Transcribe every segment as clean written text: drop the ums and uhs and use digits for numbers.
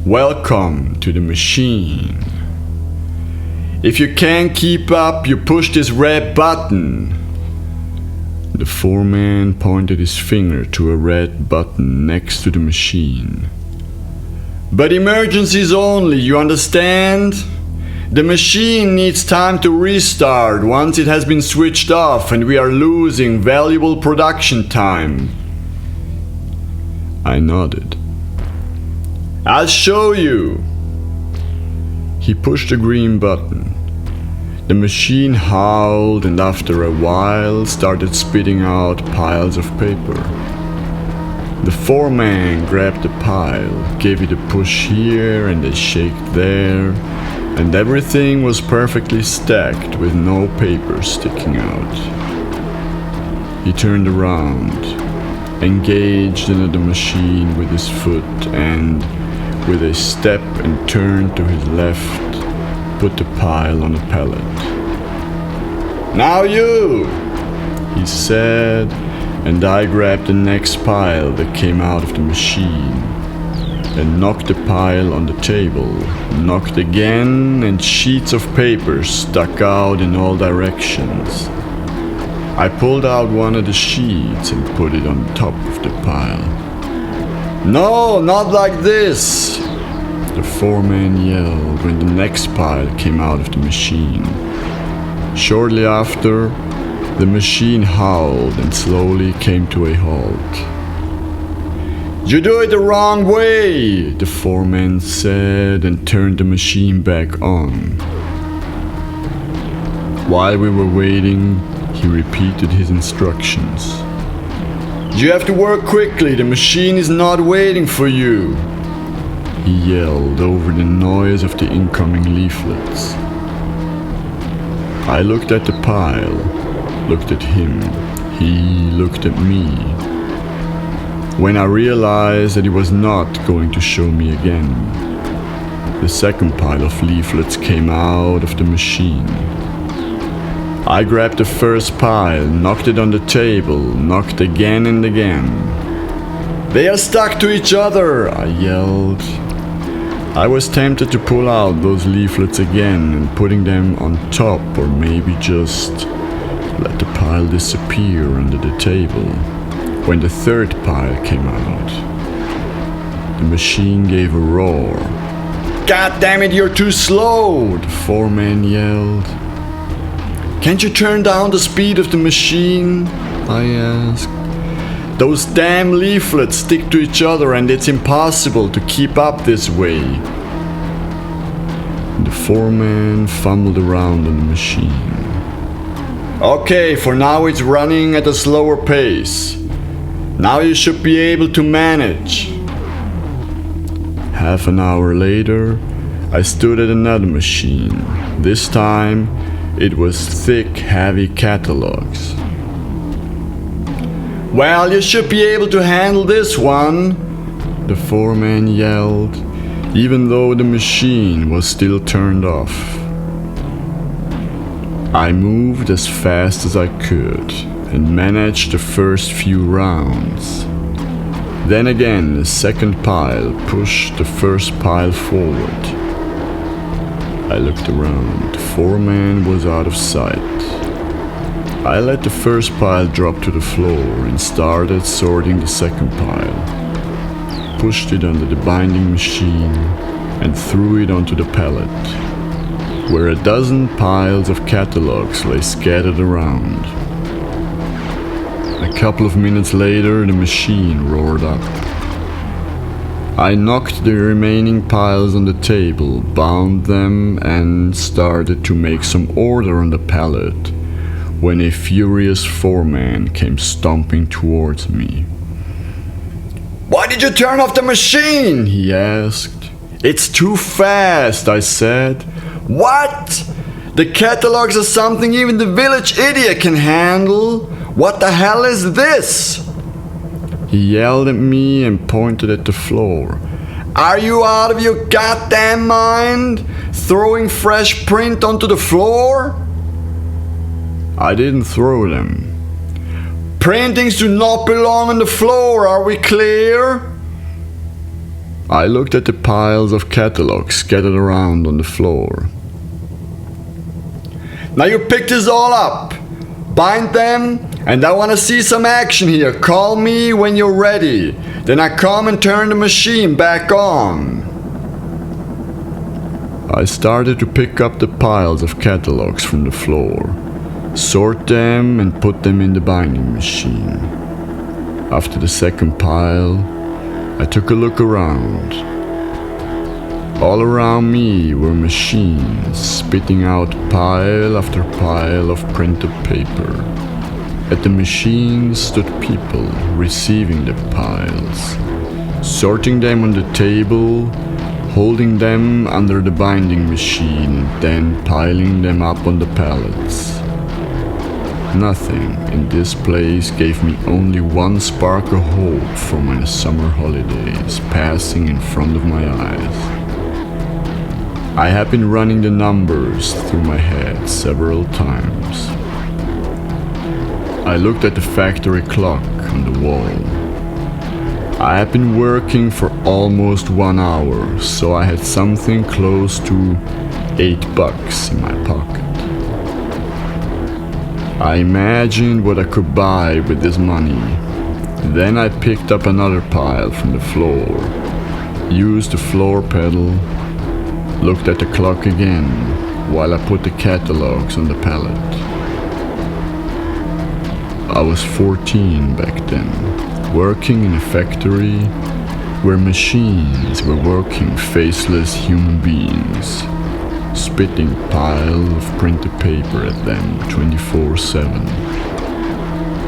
Welcome to the machine. If you can't keep up, you push this red button. The foreman pointed his finger to a red button next to the machine. But emergencies only, you understand? The machine needs time to restart once it has been switched off, and we are losing valuable production time. I nodded. I'll show you. He pushed the green button. The machine howled and after a while started spitting out piles of paper. The foreman grabbed the pile, gave it a push here and a shake there, and everything was perfectly stacked with no paper sticking out. He turned around, engaged into the machine with his foot and, with a step and turn to his left, put the pile on a pallet. Now you, he said, and I grabbed the next pile that came out of the machine and knocked the pile on the table, knocked again, and sheets of paper stuck out in all directions. I pulled out one of the sheets and put it on top of the pile. No, not like this, the foreman yelled when the next pile came out of the machine. Shortly after, the machine howled and slowly came to a halt. You do it the wrong way, the foreman said and turned the machine back on. While we were waiting, he repeated his instructions. You have to work quickly, the machine is not waiting for you, he yelled over the noise of the incoming leaflets. I looked at the pile, looked at him, he looked at me. When I realized that he was not going to show me again, the second pile of leaflets came out of the machine. I grabbed the first pile, knocked it on the table, knocked again and again. They are stuck to each other, I yelled. I was tempted to pull out those leaflets again and putting them on top, or maybe just let the pile disappear under the table, when the third pile came out. The machine gave a roar. God damn it, you're too slow, the foreman yelled. Can't you turn down the speed of the machine? I asked. Those damn leaflets stick to each other and it's impossible to keep up this way. The foreman fumbled around on the machine. Okay, for now it's running at a slower pace. Now you should be able to manage. Half an hour later, I stood at another machine. This time, it was thick, heavy catalogs. Well, you should be able to handle this one, the foreman yelled, even though the machine was still turned off. I moved as fast as I could and managed the first few rounds. Then again, the second pile pushed the first pile forward. I looked around. The foreman was out of sight. I let the first pile drop to the floor and started sorting the second pile. Pushed it under the binding machine and threw it onto the pallet, where a dozen piles of catalogs lay scattered around. A couple of minutes later, the machine roared up. I knocked the remaining piles on the table, bound them, and started to make some order on the pallet, when a furious foreman came stomping towards me. Why did you turn off the machine? He asked. It's too fast, I said. What? The catalogs are something even the village idiot can handle. What the hell is this? He yelled at me and pointed at the floor. Are you out of your goddamn mind? Throwing fresh print onto the floor? I didn't throw them. Printings do not belong on the floor, are we clear? I looked at the piles of catalogs scattered around on the floor. Now you pick this all up, bind them, and I want to see some action here. Call me when you're ready. Then I come and turn the machine back on. I started to pick up the piles of catalogs from the floor, sort them and put them in the binding machine. After the second pile, I took a look around. All around me were machines spitting out pile after pile of printed paper. At the machines stood people receiving the piles, sorting them on the table, holding them under the binding machine, and then piling them up on the pallets. Nothing in this place gave me only one spark of hope for my summer holidays passing in front of my eyes. I had been running the numbers through my head several times. I looked at the factory clock on the wall. I had been working for almost 1 hour, so I had something close to $8 in my pocket. I imagined what I could buy with this money. Then I picked up another pile from the floor, used the floor pedal, looked at the clock again while I put the catalogs on the pallet. I was 14 back then, working in a factory where machines were working faceless human beings, spitting pile of printed paper at them 24/7.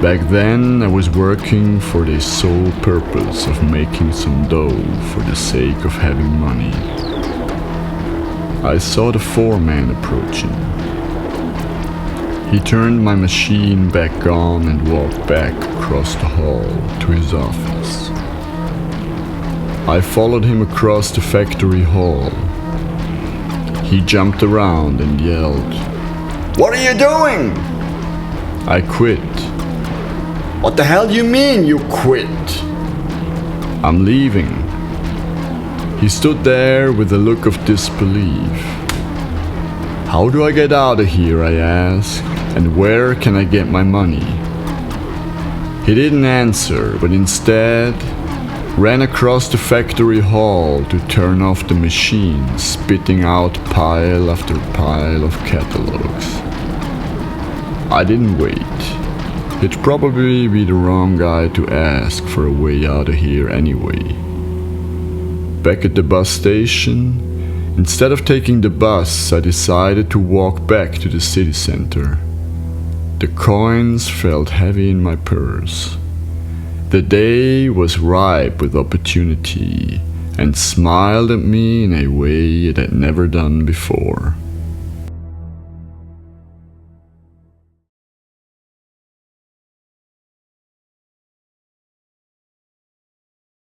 Back then I was working for the sole purpose of making some dough for the sake of having money. I saw the foreman approaching. He turned my machine back on and walked back across the hall to his office. I followed him across the factory hall. He jumped around and yelled, "What are you doing?" I quit. "What the hell do you mean you quit?" "I'm leaving." He stood there with a look of disbelief. "How do I get out of here?" I asked, "and where can I get my money?" He didn't answer, but instead ran across the factory hall to turn off the machine, spitting out pile after pile of catalogs. I didn't wait. He'd probably be the wrong guy to ask for a way out of here anyway. Back at the bus station, instead of taking the bus, I decided to walk back to the city center. The coins felt heavy in my purse. The day was ripe with opportunity and smiled at me in a way it had never done before.